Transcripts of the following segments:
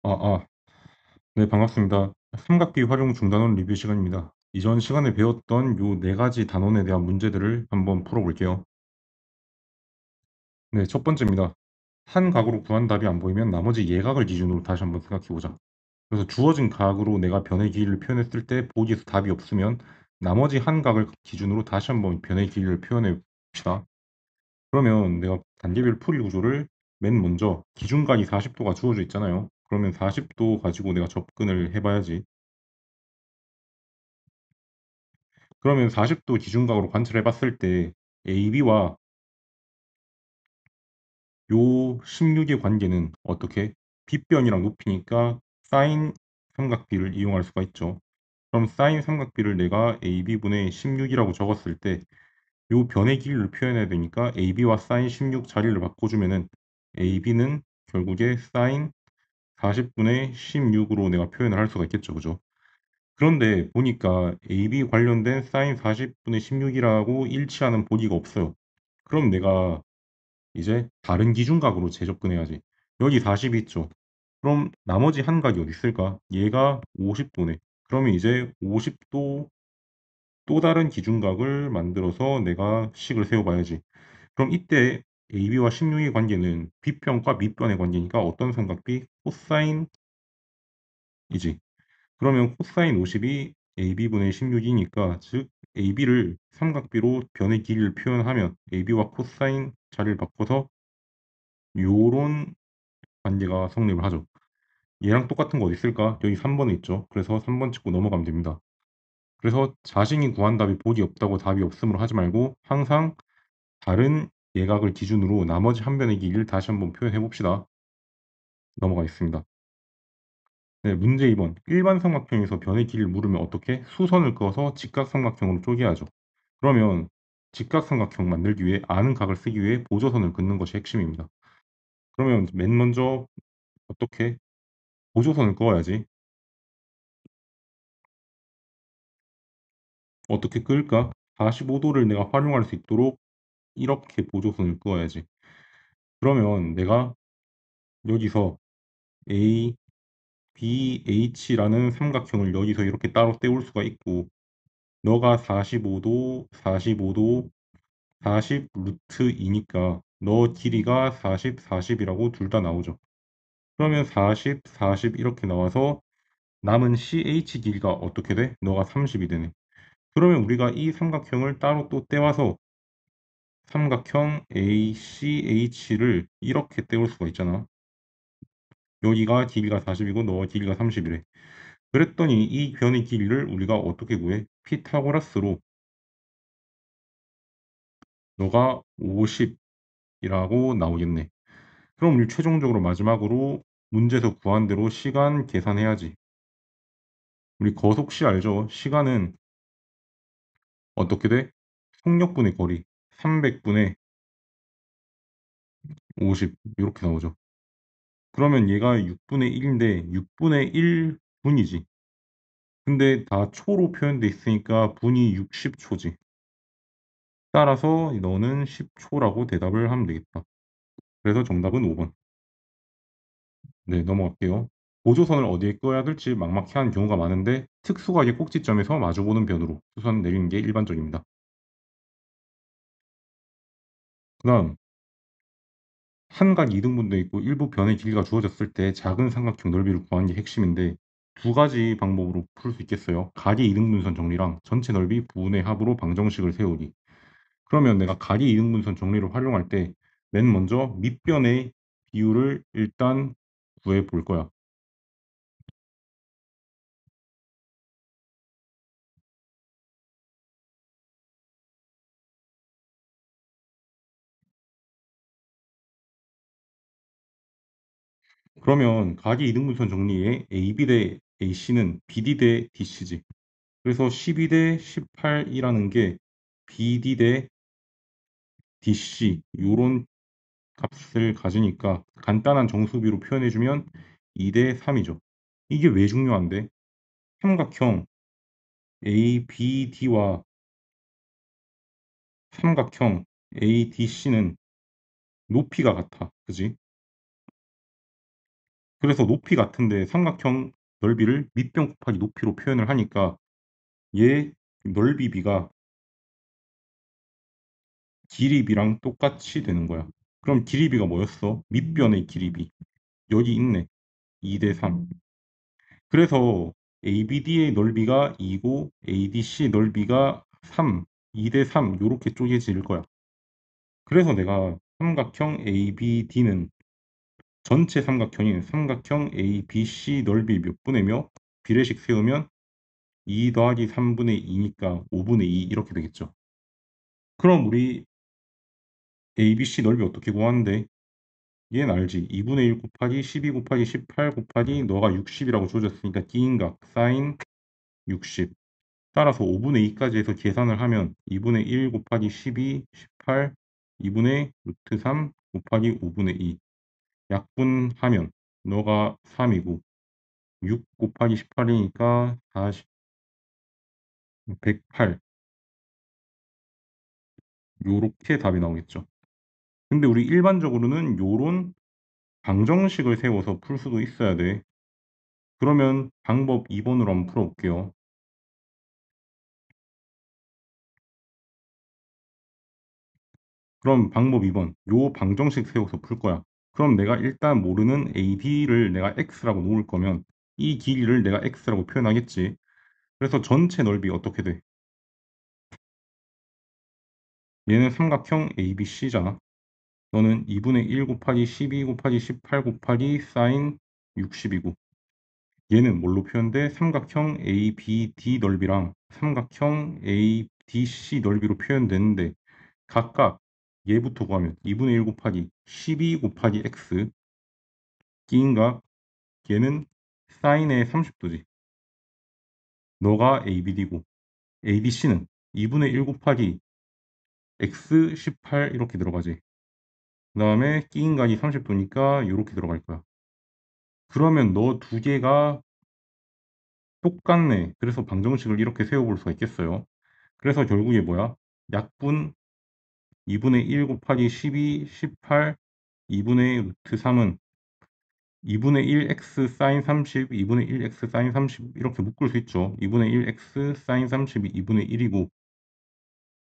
아, 아, 네, 반갑습니다. 삼각비 활용 중단원 리뷰 시간입니다. 이전 시간에 배웠던 요 네 가지 단원에 대한 문제들을 한번 풀어볼게요. 네, 첫 번째입니다. 한 각으로 구한 답이 안 보이면 나머지 예각을 기준으로 다시 한번 생각해보자. 그래서 주어진 각으로 내가 변의 길이를 표현했을 때 보기에서 답이 없으면 나머지 한 각을 기준으로 다시 한번 변의 길이를 표현해 봅시다. 그러면 내가 단계별 풀이 구조를 맨 먼저 기준각이 40도가 주어져 있잖아요. 그러면 40도 가지고 내가 접근을 해봐야지. 그러면 40도 기준각으로 관찰해 봤을 때 AB와 요 16의 관계는 어떻게? 빗변이랑 높이니까 사인 삼각비를 이용할 수가 있죠. 그럼 사인 삼각비를 내가 AB분의 16이라고 적었을 때 요 변의 길이를 표현해야 되니까 AB와 사인 16 자리를 바꿔주면은 AB는 결국에 사인 40분의 16으로 내가 표현을 할 수가 있겠죠. 그죠? 그런데 보니까 AB 관련된 사인 40분의 16이라고 일치하는 보기가 없어요. 그럼 내가 이제 다른 기준각으로 재접근해야지. 여기 40이 있죠. 그럼 나머지 한 각이 어디 있을까? 얘가 50도네. 그러면 이제 50도 또 다른 기준각을 만들어서 내가 식을 세워봐야지. 그럼 이때 AB와 16의 관계는 B변과 밑변의 관계니까 어떤 삼각비? 코사인이지. 그러면 코사인 50이 AB분의 16이니까 즉 AB를 삼각비로 변의 길이를 표현하면 AB와 코사인 자리를 바꿔서 요런 관계가 성립을 하죠. 얘랑 똑같은 거 어디 있을까? 여기 3번에 있죠. 그래서 3번 찍고 넘어가면 됩니다. 그래서 자신이 구한 답이 보기 없다고 답이 없음으로 하지 말고 항상 다른 예각을 기준으로 나머지 한 변의 길이를 다시 한번 표현해 봅시다. 넘어가겠습니다. 네, 문제 2번. 일반 삼각형에서 변의 길이를 물으면 어떻게? 수선을 그어서 직각삼각형으로 쪼개야죠. 그러면 직각삼각형 만들기 위해 아는 각을 쓰기 위해 보조선을 긋는 것이 핵심입니다. 그러면 맨 먼저 어떻게? 보조선을 그어야지. 어떻게 끌까? 45도를 내가 활용할 수 있도록 이렇게 보조선을 그어야지. 그러면 내가 여기서 A, B, H라는 삼각형을 여기서 이렇게 따로 떼올 수가 있고 너가 45도, 45도, 40 루트 2니까 너 길이가 40, 40이라고 둘 다 나오죠. 그러면 40, 40 이렇게 나와서 남은 CH 길이가 어떻게 돼? 너가 30이 되네. 그러면 우리가 이 삼각형을 따로 또 떼와서 삼각형 ACH를 이렇게 떼올 수가 있잖아. 여기가 길이가 40이고 너가 길이가 30이래. 그랬더니 이 변의 길이를 우리가 어떻게 구해? 피타고라스로 너가 50이라고 나오겠네. 그럼 우리 최종적으로 마지막으로 문제에서 구한 대로 시간 계산해야지. 우리 거속시 알죠? 시간은 어떻게 돼? 속력분의 거리 300분의 50 이렇게 나오죠. 그러면 얘가 6분의 1인데 6분의 1분이지. 근데 다 초로 표현돼 있으니까 분이 60초지. 따라서 너는 10초라고 대답을 하면 되겠다. 그래서 정답은 5번. 네, 넘어갈게요. 보조선을 어디에 끄어야 될지 막막해하는 경우가 많은데 특수각의 꼭지점에서 마주보는 변으로 수선 내리는 게 일반적입니다. 그 다음 한각 이등분도 있고 일부 변의 길이가 주어졌을 때 작은 삼각형 넓이를 구하는 게 핵심인데 두 가지 방법으로 풀 수 있겠어요. 각의 이등분선 정리랑 전체 넓이 부분의 합으로 방정식을 세우기. 그러면 내가 각의 이등분선 정리를 활용할 때 맨 먼저 밑변의 비율을 일단 구해 볼 거야. 그러면 각의 이등분선 정리에 AB 대 AC는 BD 대 DC지. 그래서 12 대 18이라는 게 BD 대 DC 요런 값을 가지니까 간단한 정수비로 표현해주면 2 대 3이죠. 이게 왜 중요한데? 삼각형 ABD와 삼각형 ADC는 높이가 같아. 그지? 그래서 높이 같은데 삼각형 넓이를 밑변 곱하기 높이로 표현을 하니까 얘 넓이 b가 길이 b랑 똑같이 되는 거야. 그럼 길이 b가 뭐였어? 밑변의 길이 b. 여기 있네. 2대 3. 그래서 ABD의 넓이가 2고 ADC 넓이가 3, 2대 3 요렇게 쪼개질 거야. 그래서 내가 삼각형 ABD는 전체 삼각형인 삼각형 ABC 넓이 몇 분의 몇? 비례식 세우면 2 더하기 3분의 2니까 5분의 2 이렇게 되겠죠. 그럼 우리 ABC 넓이 어떻게 구하는데? 얘는 알지? 2분의 1 곱하기 12 곱하기 18 곱하기 너가 60이라고 줘줬으니까 D인각 사인 60. 따라서 5분의 2까지 해서 계산을 하면 2분의 1 곱하기 12, 18, 2분의 루트 3 곱하기 5분의 2. 약분하면 너가 3이고 6 곱하기 18이니까 40, 108. 요렇게 답이 나오겠죠. 근데 우리 일반적으로는 요런 방정식을 세워서 풀 수도 있어야 돼. 그러면 방법 2번으로 한번 풀어볼게요. 그럼 방법 2번. 요 방정식 세워서 풀 거야. 그럼 내가 일단 모르는 AD를 내가 X라고 놓을 거면 이 길이를 내가 X라고 표현하겠지. 그래서 전체 넓이 어떻게 돼? 얘는 삼각형 ABC잖아. 너는 2분의 1 곱하기 12 곱하기 18 곱하기 사인 60이고 얘는 뭘로 표현돼? 삼각형 ABD 넓이랑 삼각형 ADC 넓이로 표현되는데 각각 얘부터 구하면 2분의 1 곱하기 12 곱하기 X 끼인각 얘는 사인의 30도지. 너가 ABD고 ADC는 2분의 1 곱하기 X 18 이렇게 들어가지. 그 다음에 끼인각이 30도니까 이렇게 들어갈 거야. 그러면 너 두 개가 똑같네. 그래서 방정식을 이렇게 세워볼 수가 있겠어요. 그래서 결국에 뭐야? 약분 2분의 1 곱하기 12, 18, 2분의 루트 3은 2분의 1 x 사인 30, 2분의 1 x 사인 30 이렇게 묶을 수 있죠. 2분의 1 x 사인 30이 2분의 1이고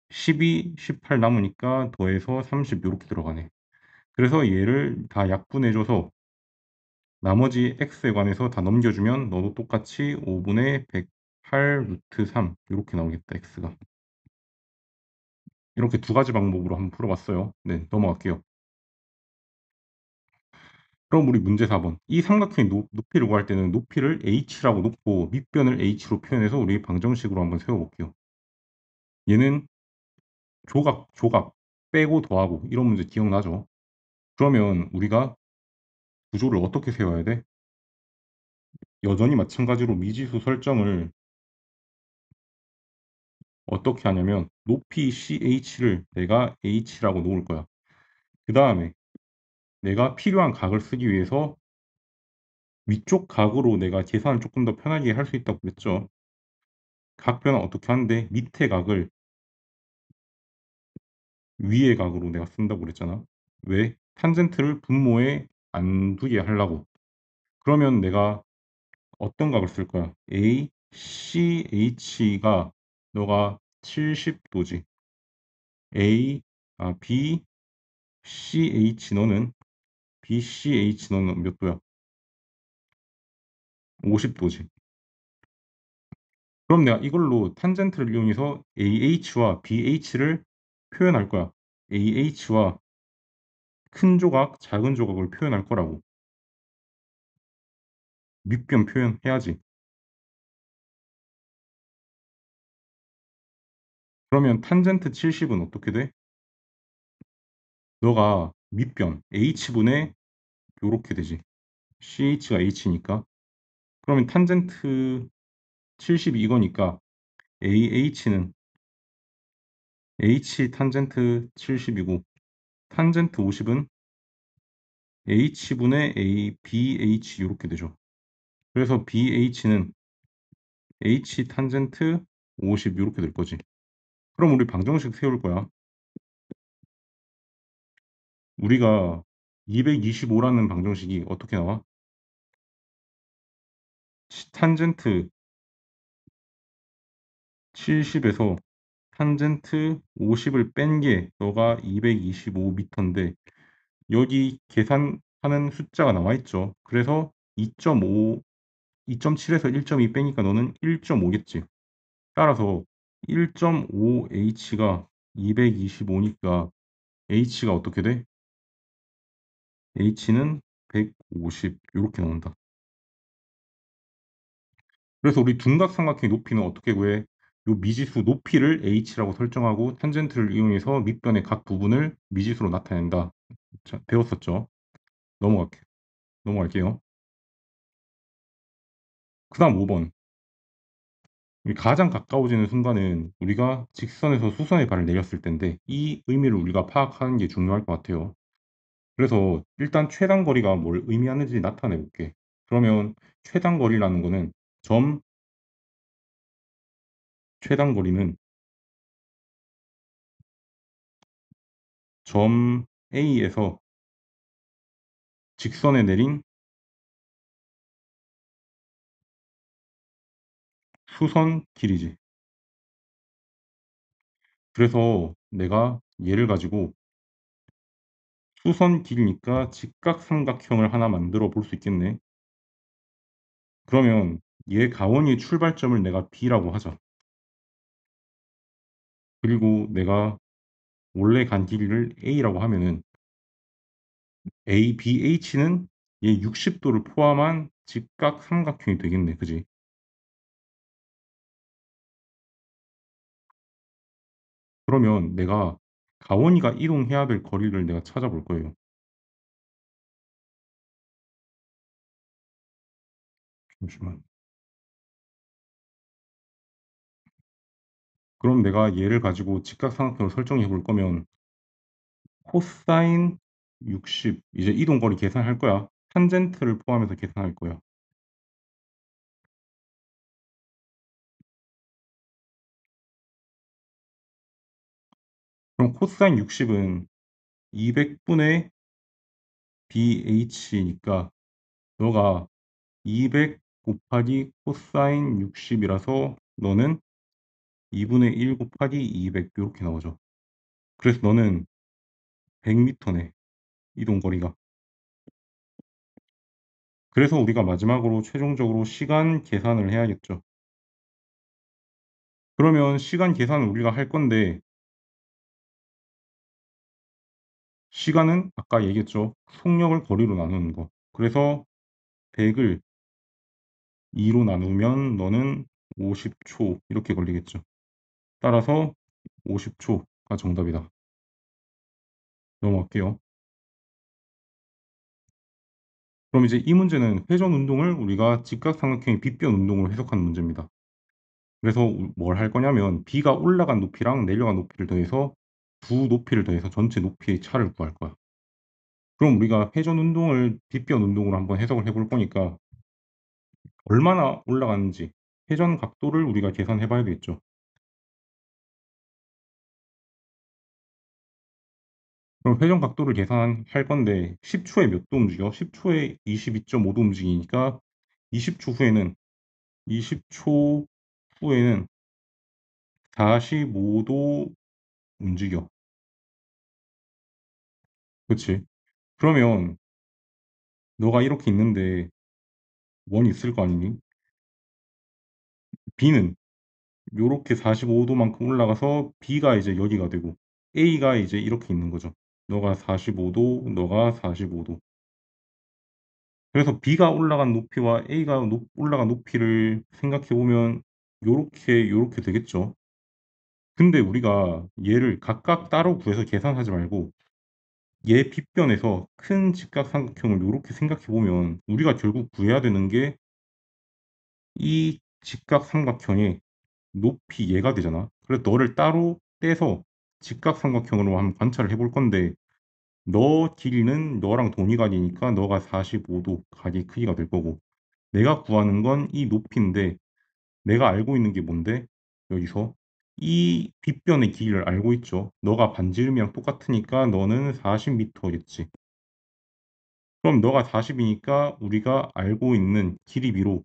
12, 18 남으니까 더해서 30 이렇게 들어가네. 그래서 얘를 다 약분해줘서 나머지 x에 관해서 다 넘겨주면 너도 똑같이 5분의 108 루트 3 이렇게 나오겠다 x가. 이렇게 두 가지 방법으로 한번 풀어봤어요. 네, 넘어갈게요. 그럼 우리 문제 4번. 이 삼각형의 높이를 구할 때는 높이를 h라고 놓고 밑변을 h로 표현해서 우리 방정식으로 한번 세워볼게요. 얘는 조각 빼고 더하고 이런 문제 기억나죠? 그러면 우리가 구조를 어떻게 세워야 돼? 여전히 마찬가지로 미지수 설정을 어떻게 하냐면 높이 ch를 내가 h라고 놓을 거야. 그 다음에 내가 필요한 각을 쓰기 위해서 위쪽 각으로 내가 계산을 조금 더 편하게 할 수 있다고 그랬죠. 각 변화 어떻게 하는데 밑에 각을 위의 각으로 내가 쓴다고 그랬잖아. 왜? 탄젠트를 분모에 안 두게 하려고. 그러면 내가 어떤 각을 쓸 거야? A, C, H가 너가 70도지. A, B, C, H 너는 B, C, H 너는 몇 도야? 50도지. 그럼 내가 이걸로 탄젠트를 이용해서 AH와 BH를 표현할 거야. AH와 큰 조각, 작은 조각을 표현할 거라고. 밑변 표현해야지. 그러면 탄젠트 70은 어떻게 돼? 너가 밑변 H분의 요렇게 되지. CH가 H니까. 그러면 탄젠트 70이 이거니까 AH는 H 탄젠트 70이고 탄젠트 50은 H분의 A, BH 이렇게 되죠. 그래서 BH는 H 탄젠트 50 이렇게 될 거지. 그럼 우리 방정식 세울 거야. 우리가 225라는 방정식이 어떻게 나와? 탄젠트 70에서 탄젠트 50을 뺀 게 너가 225m인데 여기 계산하는 숫자가 나와 있죠. 그래서 2.5, 2.7에서 1.2 빼니까 너는 1.5겠지. 따라서 1.5h가 225니까 h가 어떻게 돼? h는 150 이렇게 나온다. 그래서 우리 둔각삼각형의 높이는 어떻게 구해? 요 미지수 높이를 h라고 설정하고 탄젠트를 이용해서 밑변의 각 부분을 미지수로 나타낸다. 자, 배웠었죠? 넘어갈게요. 그 다음 5번. 가장 가까워지는 순간은 우리가 직선에서 수선의 발을 내렸을 텐데 이 의미를 우리가 파악하는 게 중요할 것 같아요. 그래서 일단 최단거리가 뭘 의미하는지 나타내 볼게. 그러면 최단거리라는 거는 점 최단거리는 점 A에서 직선에 내린 수선 길이지. 그래서 내가 얘를 가지고 수선 길이니까 직각삼각형을 하나 만들어 볼 수 있겠네. 그러면 얘 가원이의 출발점을 내가 B라고 하자. 그리고 내가 원래 간 길이를 A라고 하면은 ABH는 얘 60도를 포함한 직각삼각형이 되겠네. 그지? 그러면 내가 가원이가 이동해야 될 거리를 내가 찾아볼 거예요. 잠시만. 그럼 내가 얘를 가지고 직각삼각형을 설정해 볼 거면 코사인 60 이제 이동거리 계산할 거야. 탄젠트를 포함해서 계산할 거야. 그럼 코사인 60은 200분의 BH니까 너가 200 곱하기 코사인 60이라서 너는 2분의 1 곱하기 200 이렇게 나오죠. 그래서 너는 100m네. 이동거리가. 그래서 우리가 마지막으로 최종적으로 시간 계산을 해야겠죠. 그러면 시간 계산을 우리가 할 건데 시간은 아까 얘기했죠. 속력을 거리로 나누는 거. 그래서 100을 2로 나누면 너는 50초 이렇게 걸리겠죠. 따라서 50초가 정답이다. 넘어갈게요. 그럼 이제 이 문제는 회전 운동을 우리가 직각삼각형의 빗변 운동으로 해석하는 문제입니다. 그래서 뭘 할 거냐면 B가 올라간 높이랑 내려간 높이를 더해서 두 높이를 더해서 전체 높이의 차를 구할 거야. 그럼 우리가 회전 운동을 빗변 운동으로 한번 해석을 해볼 거니까 얼마나 올라가는지 회전 각도를 우리가 계산해 봐야겠죠. 그럼 회전 각도를 계산할 건데 10초에 몇 도 움직여? 10초에 22.5도 움직이니까 20초 후에는 20초 후에는 45도 움직여. 그치? 그러면 너가 이렇게 있는데 원이 있을 거 아니니? B는 요렇게 45도만큼 올라가서 B가 이제 여기가 되고 A가 이제 이렇게 있는 거죠. 너가 45도, 너가 45도. 그래서 B가 올라간 높이와 A가 올라간 높이를 생각해 보면 요렇게 되겠죠. 근데 우리가 얘를 각각 따로 구해서 계산하지 말고 얘 빗변에서 큰 직각삼각형을 요렇게 생각해 보면 우리가 결국 구해야 되는 게 이 직각삼각형의 높이 얘가 되잖아. 그래서 너를 따로 떼서 직각삼각형으로 한번 관찰을 해볼 건데 너 길이는 너랑 동의간이니까 너가 45도 각의 크기가 될 거고 내가 구하는 건 이 높이인데 내가 알고 있는 게 뭔데? 여기서 이 빗변의 길이를 알고 있죠. 너가 반지름이랑 똑같으니까 너는 40m겠지. 그럼 너가 40이니까 우리가 알고 있는 길이 비로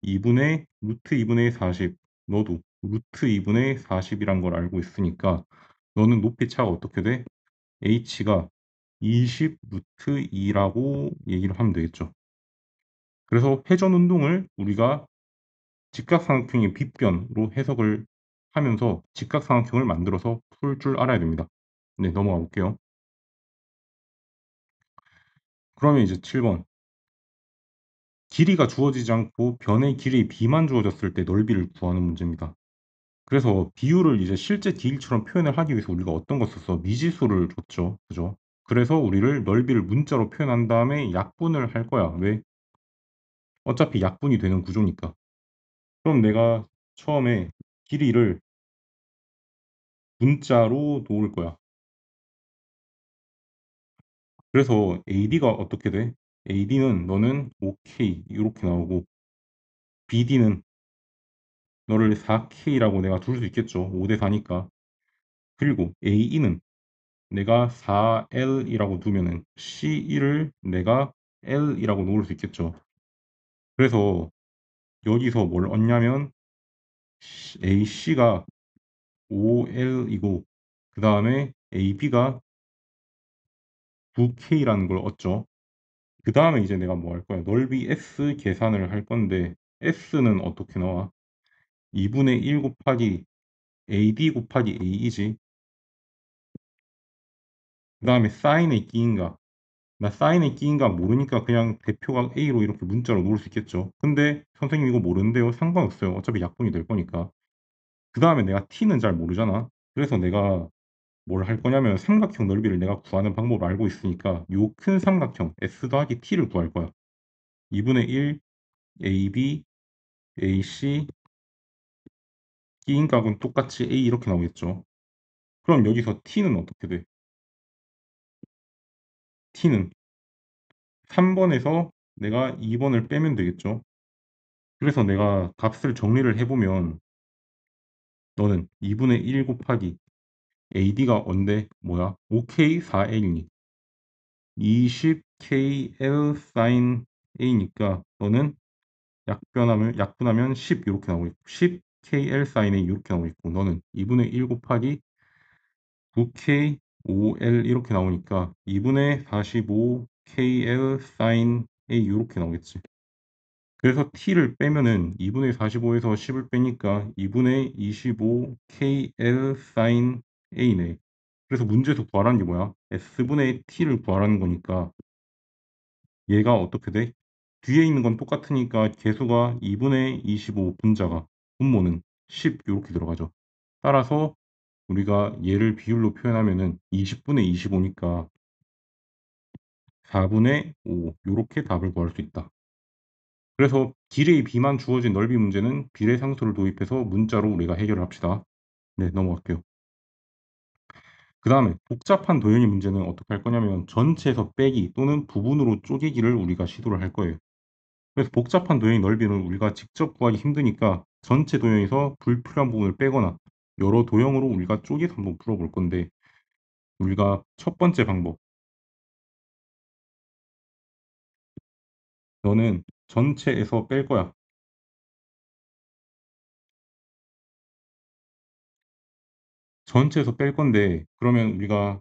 2분의 루트 2분의 40. 너도 루트 2분의 40이란 걸 알고 있으니까 너는 높이 차가 어떻게 돼? h가 20 루트 2라고 얘기를 하면 되겠죠. 그래서 회전 운동을 우리가 직각삼각형의 빗변으로 해석을 하면서 직각삼각형을 만들어서 풀 줄 알아야 됩니다. 네, 넘어가 볼게요. 그러면 이제 7번. 길이가 주어지지 않고 변의 길이의 b만 주어졌을 때 넓이를 구하는 문제입니다. 그래서 비율을 이제 실제 길이처럼 표현을 하기 위해서 우리가 어떤 거 썼어? 미지수를 줬죠. 그죠? 그래서 우리를 넓이를 문자로 표현한 다음에 약분을 할 거야. 왜? 어차피 약분이 되는 구조니까. 그럼 내가 처음에 길이를 문자로 놓을 거야. 그래서 AD가 어떻게 돼? AD는 너는 OK 이렇게 나오고 BD는 너를 4K라고 내가 둘 수 있겠죠. 5대 4니까. 그리고 AE는 내가 4L이라고 두면은 C1을 내가 L이라고 놓을 수 있겠죠. 그래서 여기서 뭘 얻냐면 AC가 5L이고 그 다음에 AB가 9K라는 걸 얻죠. 그 다음에 이제 내가 뭐 할 거야? 넓이 S 계산을 할 건데 S는 어떻게 나와? 2분의 1 곱하기 AD 곱하기 AE지. 그 다음에 사인의 끼인가. 나 사인의 끼인가 모르니까 그냥 대표가 A로 이렇게 문자로 놓을 수 있겠죠. 근데 선생님 이거 모르는데요. 상관없어요. 어차피 약분이 될 거니까. 그 다음에 내가 T는 잘 모르잖아. 그래서 내가 뭘 할 거냐면 삼각형 넓이를 내가 구하는 방법을 알고 있으니까 요 큰 삼각형 S 더하기 T를 구할 거야. 2분의 1 AB, AC, 끼인각은 똑같이 A 이렇게 나오겠죠. 그럼 여기서 T는 어떻게 돼? T는 3번에서 내가 2번을 빼면 되겠죠. 그래서 내가 값을 정리를 해보면 너는 2분의 1 곱하기 AD가 언데 뭐야? 5K 4L이니 20KL sin A니까 너는 약분하면 10 이렇게 나오고 있고 10KL sin A 이렇게 나오고 있고 너는 2분의 1 곱하기 9K 5L 이렇게 나오니까 2분의 45KL sin A 이렇게 나오겠지. 그래서 t를 빼면은 2분의 45에서 10을 빼니까 2분의 25 KL sin A네. 그래서 문제에서 구하라는 게 뭐야? S분의 t를 구하라는 거니까 얘가 어떻게 돼? 뒤에 있는 건 똑같으니까 개수가 2분의 25 분자가 분모는 10 이렇게 들어가죠. 따라서 우리가 얘를 비율로 표현하면은 20분의 25니까 4분의 5 이렇게 답을 구할 수 있다. 그래서 길의 비만 주어진 넓이 문제는 비례상수를 도입해서 문자로 우리가 해결을 합시다. 네, 넘어갈게요. 그 다음에 복잡한 도형의 문제는 어떻게 할 거냐면 전체에서 빼기 또는 부분으로 쪼개기를 우리가 시도를 할 거예요. 그래서 복잡한 도형의 넓이는 우리가 직접 구하기 힘드니까 전체 도형에서 불필요한 부분을 빼거나 여러 도형으로 우리가 쪼개서 한번 풀어볼 건데 우리가 첫 번째 방법 너는 전체에서 뺄 거야. 전체에서 뺄 건데 그러면 우리가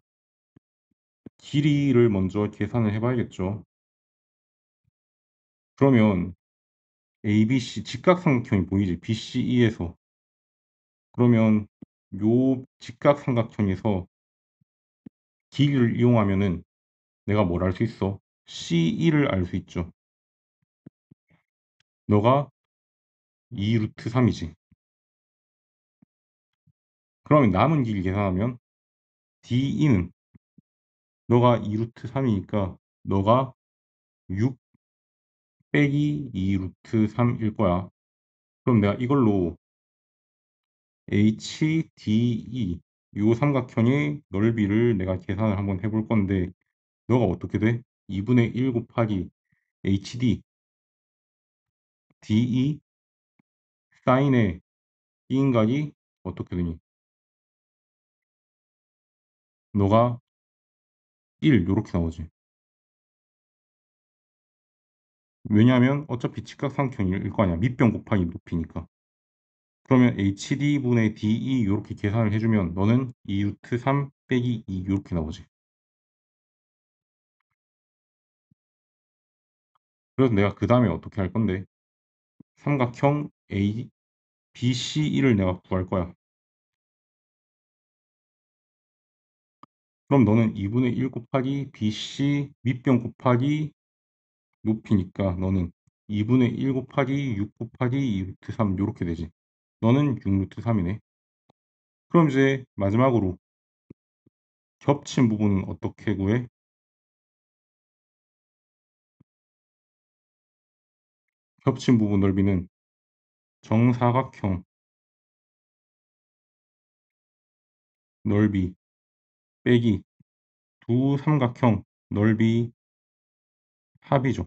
길이를 먼저 계산을 해봐야겠죠. 그러면 ABC 직각삼각형이 보이지? BCE에서 그러면 요 직각삼각형에서 길이를 이용하면은 내가 뭘 알 수 있어? C1을 알 수 있죠. 너가 2 루트 3이지. 그러면 남은 길 계산하면 DE는 너가 2 루트 3이니까 너가 6 빼기 2 루트 3일 거야. 그럼 내가 이걸로 HDE 요 삼각형의 넓이를 내가 계산을 한번 해볼 건데 너가 어떻게 돼? 2분의 1 곱하기 HD DE 사인의 B인각이 어떻게 되니? 너가 1 요렇게 나오지. 왜냐하면 어차피 직각삼각형일 거 아니야. 밑변 곱하기 높이니까. 그러면 HD분의 DE 이렇게 계산을 해주면 너는 2루트 3 빼기 2 이렇게 나오지. 그래서 내가 그 다음에 어떻게 할 건데 삼각형 BCE를 내가 구할 거야. 그럼 너는 2분의 1 곱하기 BC 밑변 곱하기 높이니까 너는 2분의 1 곱하기 6 곱하기 2루트 3 이렇게 되지. 너는 6루트 3이네. 그럼 이제 마지막으로 겹친 부분은 어떻게 구해? 겹친 부분 넓이는 정사각형 넓이 빼기 두 삼각형 넓이 합이죠.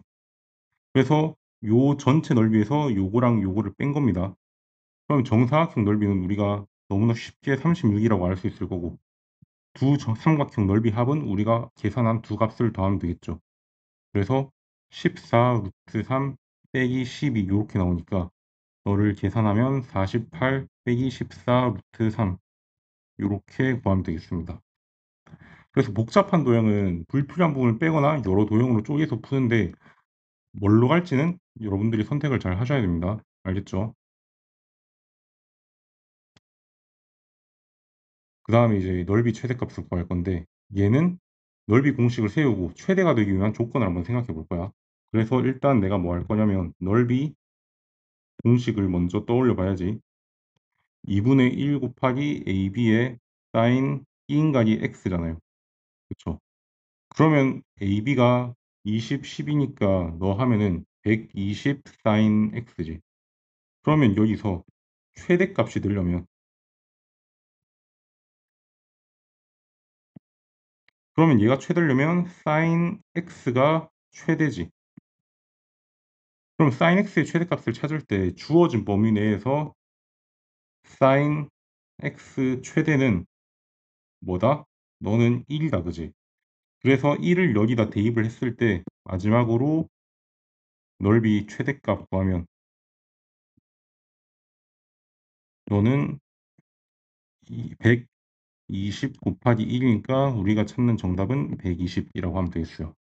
그래서 요 전체 넓이에서 요거랑 요거를 뺀 겁니다. 그럼 정사각형 넓이는 우리가 너무나 쉽게 36이라고 알 수 있을 거고 두 삼각형 넓이 합은 우리가 계산한 두 값을 더하면 되겠죠. 그래서 14 루트 3 빼기 12 이렇게 나오니까 너를 계산하면 48 빼기 14 루트 3 이렇게 구하면 되겠습니다. 그래서 복잡한 도형은 불필요한 부분을 빼거나 여러 도형으로 쪼개서 푸는데 뭘로 갈지는 여러분들이 선택을 잘 하셔야 됩니다. 알겠죠? 그 다음에 이제 넓이 최대값을 구할 건데 얘는 넓이 공식을 세우고 최대가 되기 위한 조건을 한번 생각해 볼 거야. 그래서 일단 내가 뭐 할 거냐면 넓이 공식을 먼저 떠올려 봐야지. 2분의 1 곱하기 AB의 사인 E인각이 X잖아요. 그쵸? 그러면 AB가 20, 10이니까 너 하면은 120 사인 X지. 그러면 여기서 최대값이 되려면 그러면 얘가 최대려면 사인 X가 최대지. 그럼 사인 X의 최대값을 찾을 때 주어진 범위 내에서 사인 X 최대는 뭐다? 너는 1이다, 그지? 그래서 1을 여기다 대입을 했을 때 마지막으로 넓이 최대값 구하면 너는 120 곱하기 1이니까 우리가 찾는 정답은 120이라고 하면 되겠어요.